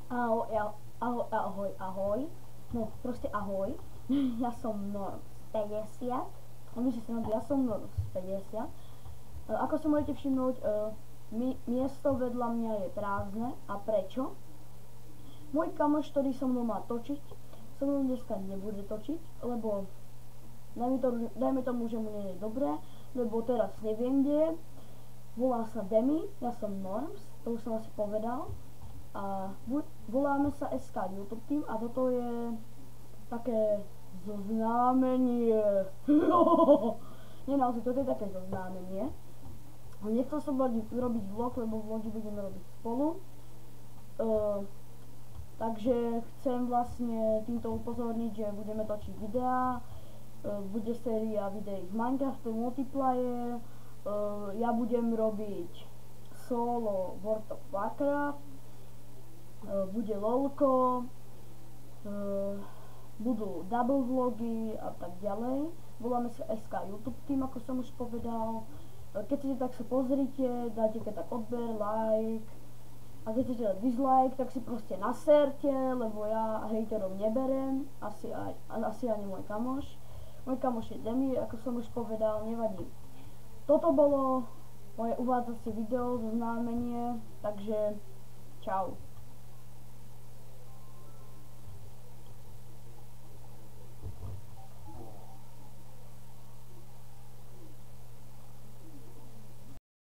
Ahoj, ahoj, ahoj. No, proste ahoj. Ja som Norm z 50. Myslím si, ja som Norm z 50. Ako si môžete všimnúť, miesto vedľa mňa je prázdne. A prečo? Môj kamoš, ktorý so mnou má točiť, so mnou dneska nebude točiť, lebo dajme tomu, že mu nie je dobré, lebo teraz neviem, kde je. Volá sa Demi, ja som Norms, to už som asi povedal. A voláme sa SK YouTube Team a toto je také zoznámenie. Nie, naozaj, toto je také zoznámenie. Nechcel som robiť vlog, lebo vlogy budeme robiť spolu. Takže chcem vlastne týmto upozorniť, že budeme točiť videá. Bude séria videí z Minecraftu Multiplayer. Ja budem robiť solo World of Warcraft. Bude lolko, budú double vlogy a tak ďalej. Voláme sa SK YouTube Team, ako som už povedal. Keď chcete, tak sa pozrite, dajte keď tak odber, like. A keď chcete dať dislike, tak si proste naserte, lebo ja hejterom neberem, asi ani môj kamoš. Môj kamoš je Demi, ako som už povedal, nevadí. Toto bolo moje uvádzacie video, zoznámenie, takže čau.